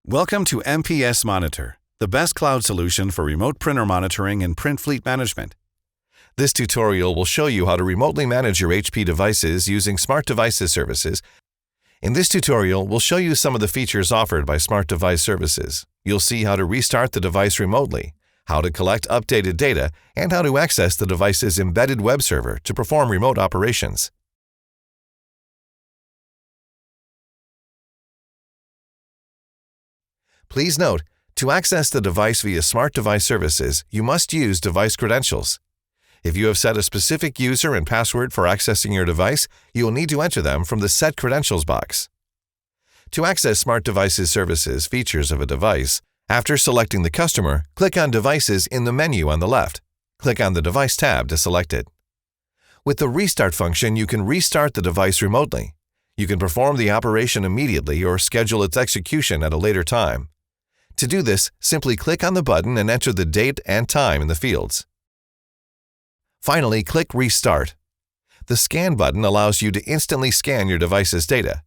Welcome to MPS Monitor, the best cloud solution for remote printer monitoring and print fleet management. This tutorial will show you how to remotely manage your HP devices using Smart Devices services. In this tutorial, we'll show you some of the features offered by Smart Device services. You'll see how to restart the device remotely, how to collect updated data, and how to access the device's embedded web server to perform remote operations. Please note, to access the device via Smart Device services, you must use device credentials. If you have set a specific user and password for accessing your device, you will need to enter them from the Set Credentials box. To access Smart Devices services features of a device, after selecting the customer, click on Devices in the menu on the left. Click on the Device tab to select it. With the Restart function, you can restart the device remotely. You can perform the operation immediately or schedule its execution at a later time. To do this, simply click on the button and enter the date and time in the fields. Finally, click Restart. The Scan button allows you to instantly scan your device's data.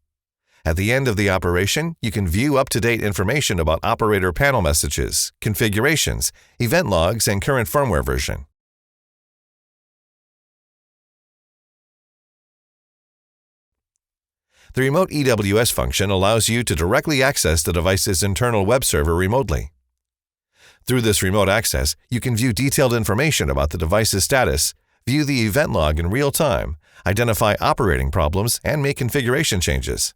At the end of the operation, you can view up-to-date information about operator panel messages, configurations, event logs, and current firmware version. The Remote EWS function allows you to directly access the device's internal web server remotely. Through this remote access, you can view detailed information about the device's status, view the event log in real time, identify operating problems, and make configuration changes.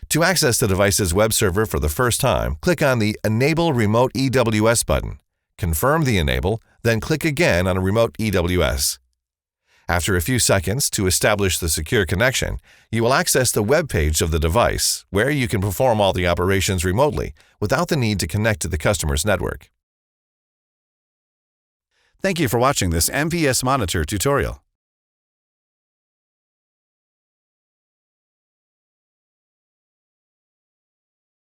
To access the device's web server for the first time, click on the Enable Remote EWS button. Confirm the enable, then click again on a Remote EWS. After a few seconds to establish the secure connection, you will access the web page of the device, where you can perform all the operations remotely without the need to connect to the customer's network. Thank you for watching this MPS Monitor tutorial.